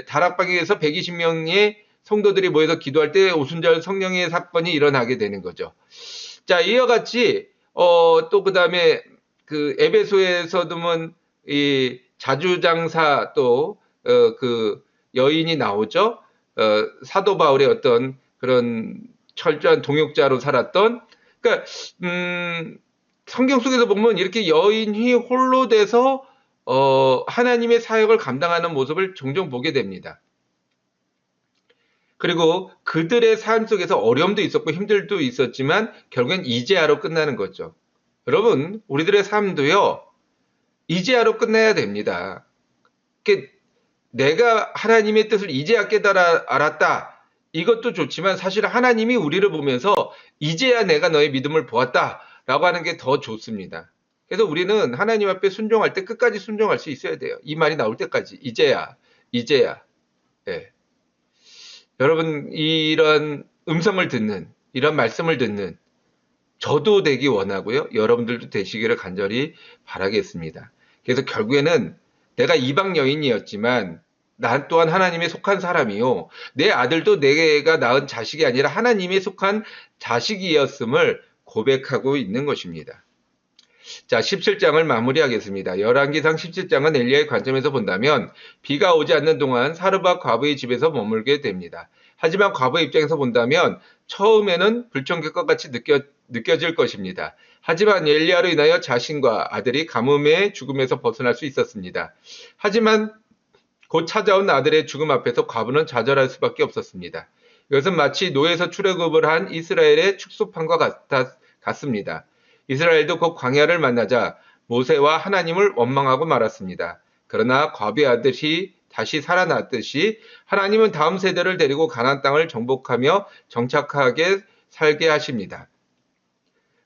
다락방에서 120명의 성도들이 모여서 기도할 때 오순절 성령의 사건이 일어나게 되는 거죠. 자, 이와 같이 또 그다음에 그 에베소에서도 이 자주장사 또 그 여인이 나오죠. 사도 바울의 어떤 그런 철저한 동역자로 살았던, 그러니까 성경 속에서 보면 이렇게 여인이 홀로 돼서 하나님의 사역을 감당하는 모습을 종종 보게 됩니다. 그리고 그들의 삶 속에서 어려움도 있었고 힘들도 있었지만 결국엔 이제야로 끝나는 거죠. 여러분, 우리들의 삶도요, 이제야로 끝나야 됩니다. 내가 하나님의 뜻을 이제야 알았다. 이것도 좋지만 사실 하나님이 우리를 보면서 이제야 내가 너의 믿음을 보았다. 라고 하는 게 더 좋습니다. 그래서 우리는 하나님 앞에 순종할 때 끝까지 순종할 수 있어야 돼요. 이 말이 나올 때까지. 이제야. 예. 여러분, 이런 음성을 듣는, 이런 말씀을 듣는 저도 되기 원하고요. 여러분들도 되시기를 간절히 바라겠습니다. 그래서 결국에는 내가 이방 여인이었지만 난 또한 하나님에 속한 사람이요. 내 아들도 내가 낳은 자식이 아니라 하나님에 속한 자식이었음을 고백하고 있는 것입니다. 자, 17장을 마무리하겠습니다. 열왕기상 17장은 엘리야의 관점에서 본다면 비가 오지 않는 동안 사르밧 과부의 집에서 머물게 됩니다. 하지만 과부의 입장에서 본다면 처음에는 불청객과 같이 느껴질 것입니다. 하지만 엘리야로 인하여 자신과 아들이 가뭄의 죽음에서 벗어날 수 있었습니다. 하지만 곧 찾아온 아들의 죽음 앞에서 과부는 좌절할 수밖에 없었습니다. 이것은 마치 노예에서 출애굽을 한 이스라엘의 축소판과 같습니다. 이스라엘도 곧 광야를 만나자 모세와 하나님을 원망하고 말았습니다. 그러나 과부의 아들이 다시 살아났듯이 하나님은 다음 세대를 데리고 가나안 땅을 정복하며 정착하게 살게 하십니다.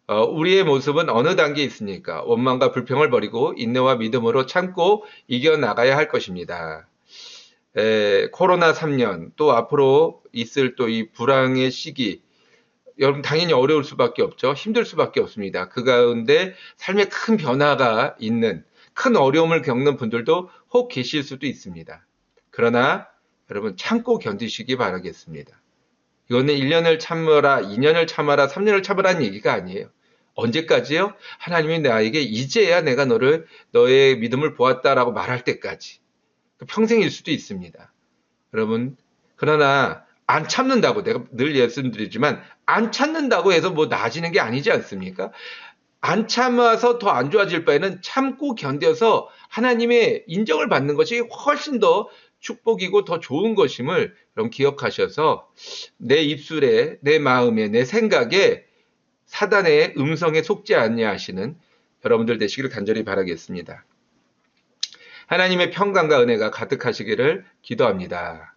우리의 모습은 어느 단계에 있습니까? 원망과 불평을 버리고 인내와 믿음으로 참고 이겨나가야 할 것입니다. 코로나 3년 또 앞으로 있을 또 이 불황의 시기, 여러분 당연히 어려울 수밖에 없죠. 힘들 수밖에 없습니다. 그 가운데 삶에 큰 변화가 있는, 큰 어려움을 겪는 분들도 혹 계실 수도 있습니다. 그러나 여러분 참고 견디시기 바라겠습니다. 이거는 1년을 참으라, 2년을 참아라, 3년을 참으라는 얘기가 아니에요. 언제까지요? 하나님이 나에게 이제야 내가 너의 믿음을 보았다라고 말할 때까지. 평생일 수도 있습니다. 여러분, 그러나 안 참는다고, 내가 늘 말씀드리지만 안 참는다고 해서 뭐 나아지는 게 아니지 않습니까? 안 참아서 더 안 좋아질 바에는 참고 견뎌서 하나님의 인정을 받는 것이 훨씬 더 축복이고 더 좋은 것임을 여러분 기억하셔서 내 입술에, 내 마음에, 내 생각에 사단의 음성에 속지 아니하시는 여러분들 되시기를 간절히 바라겠습니다. 하나님의 평강과 은혜가 가득하시기를 기도합니다.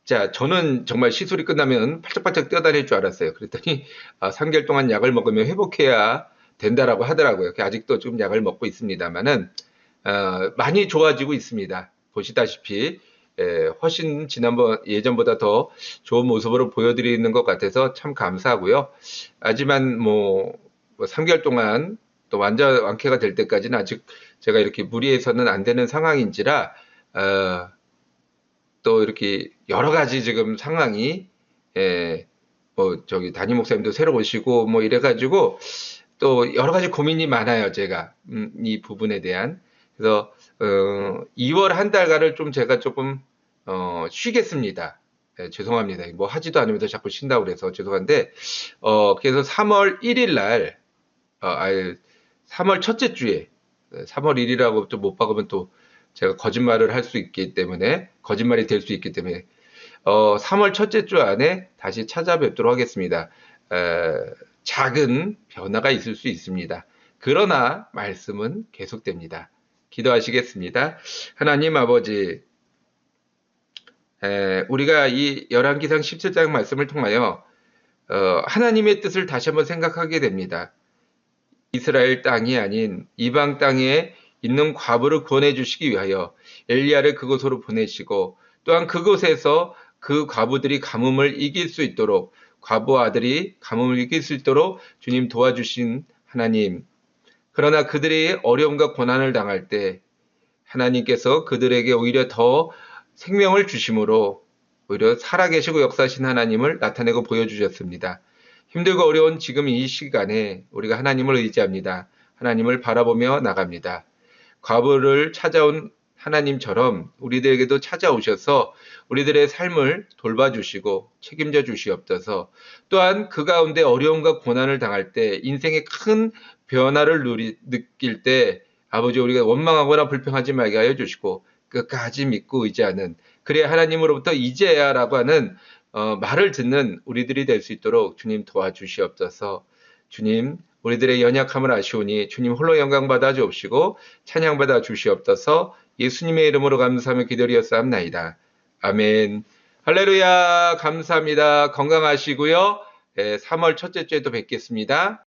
자, 저는 정말 시술이 끝나면 팔짝팔짝 뛰어다닐 줄 알았어요. 그랬더니 3개월 동안 약을 먹으면 회복해야 된다라고 하더라고요. 아직도 좀 약을 먹고 있습니다만은 많이 좋아지고 있습니다. 보시다시피 훨씬 예전보다 더 좋은 모습으로 보여드리는 것 같아서 참 감사하고요. 하지만 3개월 동안 또 완전 완쾌가 될 때까지는 아직 제가 이렇게 무리해서는 안 되는 상황인지라 또 이렇게 여러 가지 지금 상황이 담임 목사님도 새로 오시고 이래가지고 또 여러 가지 고민이 많아요. 제가 이 부분에 대한. 그래서 2월 한 달간을 좀 제가 조금 쉬겠습니다. 죄송합니다. 뭐 하지도 않으면서 자꾸 쉰다고 그래서 죄송한데 그래서 3월 1일 날 3월 첫째 주에 3월 1일이라고 또 못 박으면 또 제가 거짓말을 할 수 있기 때문에 거짓말이 될 수 있기 때문에 3월 첫째 주 안에 다시 찾아뵙도록 하겠습니다. 작은 변화가 있을 수 있습니다. 그러나 말씀은 계속됩니다. 기도하시겠습니다. 하나님 아버지, 우리가 이 열왕기상 17장 말씀을 통하여 하나님의 뜻을 다시 한번 생각하게 됩니다. 이스라엘 땅이 아닌 이방 땅에 있는 과부를 구원해 주시기 위하여 엘리야를 그곳으로 보내시고 또한 그곳에서 그 과부들이 가뭄을 이길 수 있도록 과부 아들이 가뭄을 이길 수 있도록 주님 도와주신 하나님. 그러나 그들이 어려움과 고난을 당할 때 하나님께서 그들에게 오히려 더 생명을 주심으로 오히려 살아계시고 역사하신 하나님을 나타내고 보여주셨습니다. 힘들고 어려운 지금 이 시간에 우리가 하나님을 의지합니다. 하나님을 바라보며 나갑니다. 과부를 찾아온 하나님처럼 우리들에게도 찾아오셔서 우리들의 삶을 돌봐주시고 책임져 주시옵소서. 또한 그 가운데 어려움과 고난을 당할 때 인생의 큰 변화를 느낄 때 아버지 우리가 원망하거나 불평하지 말게 하여 주시고 끝까지 믿고 의지하는 그래야 하나님으로부터 이제야라고 하는 말을 듣는 우리들이 될 수 있도록 주님 도와주시옵소서. 주님 우리들의 연약함을 아시오니 주님 홀로 영광 받아 주옵시고 찬양 받아 주시옵소서. 예수님의 이름으로 감사하며 기도리었사옵나이다. 아멘. 할렐루야. 감사합니다. 건강하시고요. 3월 첫째 주에도 뵙겠습니다.